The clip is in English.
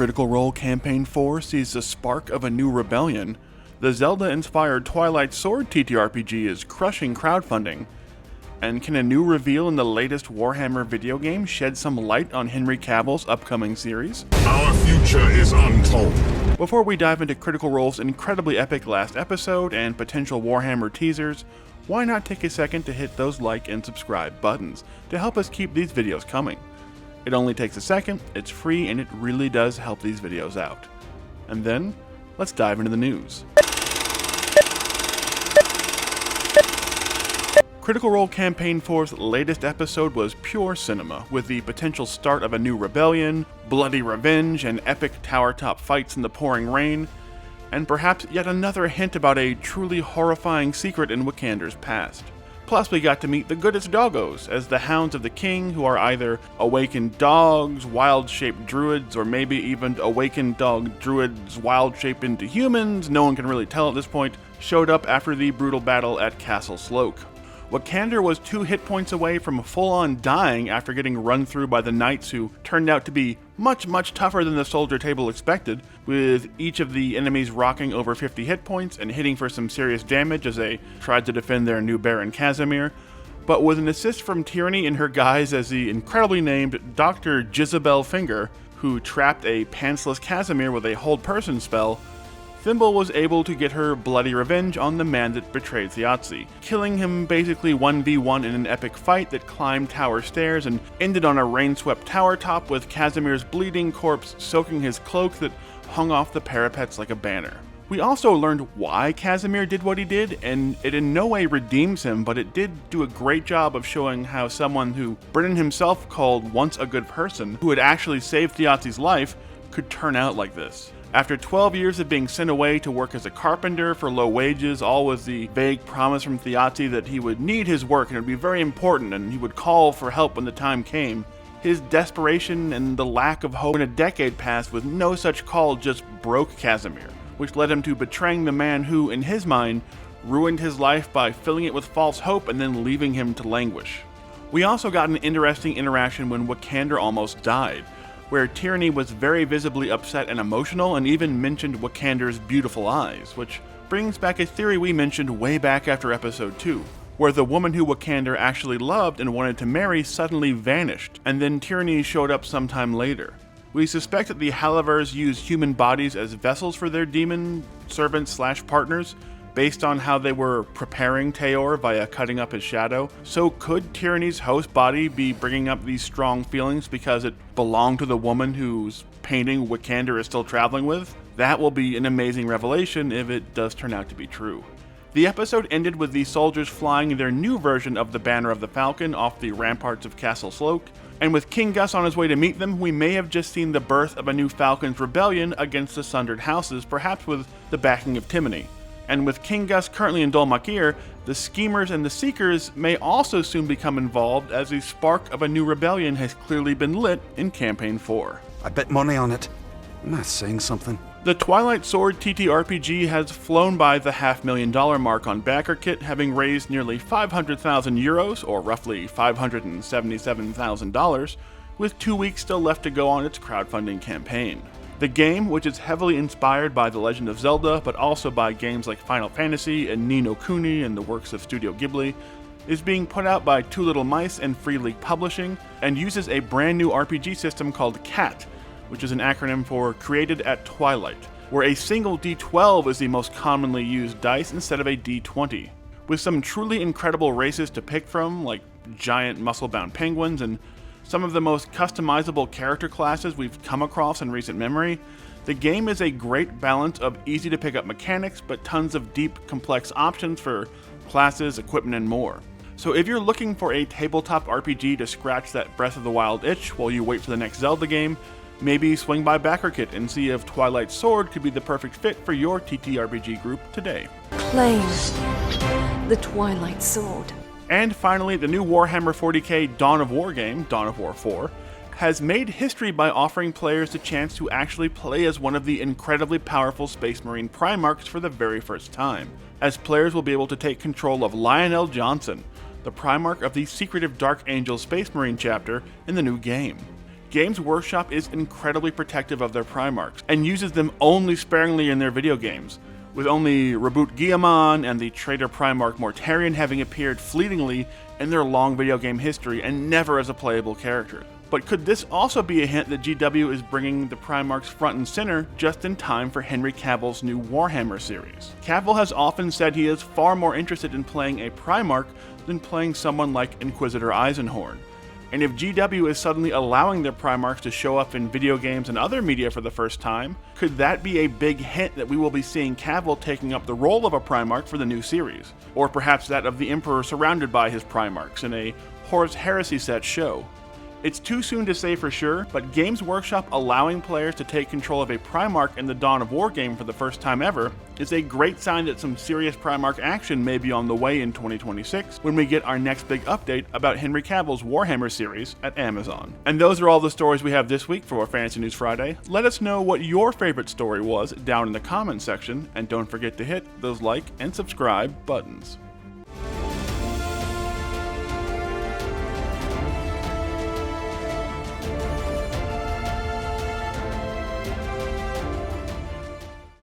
Critical Role Campaign 4 sees the spark of a new rebellion, the Zelda-inspired Twilight Sword TTRPG is crushing crowdfunding, and can a new reveal in the latest Warhammer video game shed some light on Henry Cavill's upcoming series? Our future is untold. Before we dive into Critical Role's incredibly epic last episode and potential Warhammer teasers, why not take a second to hit those like and subscribe buttons to help us keep these videos coming. It only takes a second, it's free, and it really does help these videos out. And then, let's dive into the news. Critical Role Campaign 4's latest episode was pure cinema, with the potential start of a new rebellion, bloody revenge, and epic tower-top fights in the pouring rain, and perhaps yet another hint about a truly horrifying secret in Wakander's past. Plus, we got to meet the goodest doggos as the Hounds of the King, who are either awakened dogs, wild-shaped druids, or maybe even awakened dog druids wild-shaped into humans, no one can really tell at this point, showed up after the brutal battle at Castle Sloke. Wakander was 2 hit points away from full-on dying after getting run through by the knights who turned out to be much tougher than the soldier table expected, with each of the enemies rocking over 50 hit points and hitting for some serious damage as they tried to defend their new Baron Casimir. But with an assist from Tyranny in her guise as the incredibly named Dr. Jezebel Finger, who trapped a pantsless Casimir with a hold person spell, Thimble was able to get her bloody revenge on the man that betrayed Thiazi, killing him basically 1v1 in an epic fight that climbed tower stairs and ended on a rain-swept tower top with Casimir's bleeding corpse soaking his cloak that hung off the parapets like a banner. We also learned why Casimir did what he did, and it in no way redeems him, but it did do a great job of showing how someone who Brennan himself called once a good person, who had actually saved Thiazi's life, could turn out like this. After 12 years of being sent away to work as a carpenter for low wages, all with the vague promise from Thiazi that he would need his work and it would be very important and he would call for help when the time came, his desperation and the lack of hope in a decade passed with no such call just broke Casimir, which led him to betraying the man who, in his mind, ruined his life by filling it with false hope and then leaving him to languish. We also got an interesting interaction when Wakander almost died, where Tyranny was very visibly upset and emotional and even mentioned Wakander's beautiful eyes, which brings back a theory we mentioned way back after episode 2, where the woman who Wakander actually loved and wanted to marry suddenly vanished, and then Tyranny showed up sometime later. We suspect that the Halavers used human bodies as vessels for their demon servants/partners, based on how they were preparing Teor via cutting up his shadow. So could Tyranny's host body be bringing up these strong feelings because it belonged to the woman whose painting Wakander is still traveling with? That will be an amazing revelation if it does turn out to be true. The episode ended with the soldiers flying their new version of the Banner of the Falcon off the ramparts of Castle Sloke, and with King Gus on his way to meet them, we may have just seen the birth of a new Falcon's rebellion against the Sundered Houses, perhaps with the backing of Timony. And with King Gus currently in Dol Makir, the Schemers and the Seekers may also soon become involved as the spark of a new rebellion has clearly been lit in Campaign 4. I bet money on it. Am I saying something? The Twilight Sword TTRPG has flown by the $500,000 mark on BackerKit, having raised nearly 500,000 euros, or roughly $577,000, with 2 weeks still left to go on its crowdfunding campaign. The game, which is heavily inspired by The Legend of Zelda, but also by games like Final Fantasy and Ni no Kuni and the works of Studio Ghibli, is being put out by Two Little Mice and Free League Publishing, and uses a brand new RPG system called CAT, which is an acronym for Created at Twilight, where a single D12 is the most commonly used dice instead of a D20. With some truly incredible races to pick from, like giant muscle-bound penguins and some of the most customizable character classes we've come across in recent memory, the game is a great balance of easy to pick up mechanics, but tons of deep, complex options for classes, equipment, and more. So if you're looking for a tabletop RPG to scratch that Breath of the Wild itch while you wait for the next Zelda game, maybe swing by BackerKit and see if Twilight Sword could be the perfect fit for your TTRPG group today. Claim the Twilight Sword. And finally, the new Warhammer 40k Dawn of War game, Dawn of War 4, has made history by offering players the chance to actually play as one of the incredibly powerful Space Marine Primarchs for the very first time, as players will be able to take control of Lionel Johnson, the Primarch of the secretive Dark Angel Space Marine chapter in the new game. Games Workshop is incredibly protective of their Primarchs, and uses them only sparingly in their video games, with only Reboot Guilliman and the traitor Primarch Mortarion having appeared fleetingly in their long video game history and never as a playable character. But could this also be a hint that GW is bringing the Primarchs front and center just in time for Henry Cavill's new Warhammer series? Cavill has often said he is far more interested in playing a Primarch than playing someone like Inquisitor Eisenhorn. And if GW is suddenly allowing their Primarchs to show up in video games and other media for the first time, could that be a big hint that we will be seeing Cavill taking up the role of a Primarch for the new series? Or perhaps that of the Emperor surrounded by his Primarchs in a Horus Heresy set show? It's too soon to say for sure, but Games Workshop allowing players to take control of a Primarch in the Dawn of War game for the first time ever is a great sign that some serious Primarch action may be on the way in 2026 when we get our next big update about Henry Cavill's Warhammer series at Amazon. And those are all the stories we have this week for Fantasy News Friday. Let us know what your favorite story was down in the comments section, and don't forget to hit those like and subscribe buttons.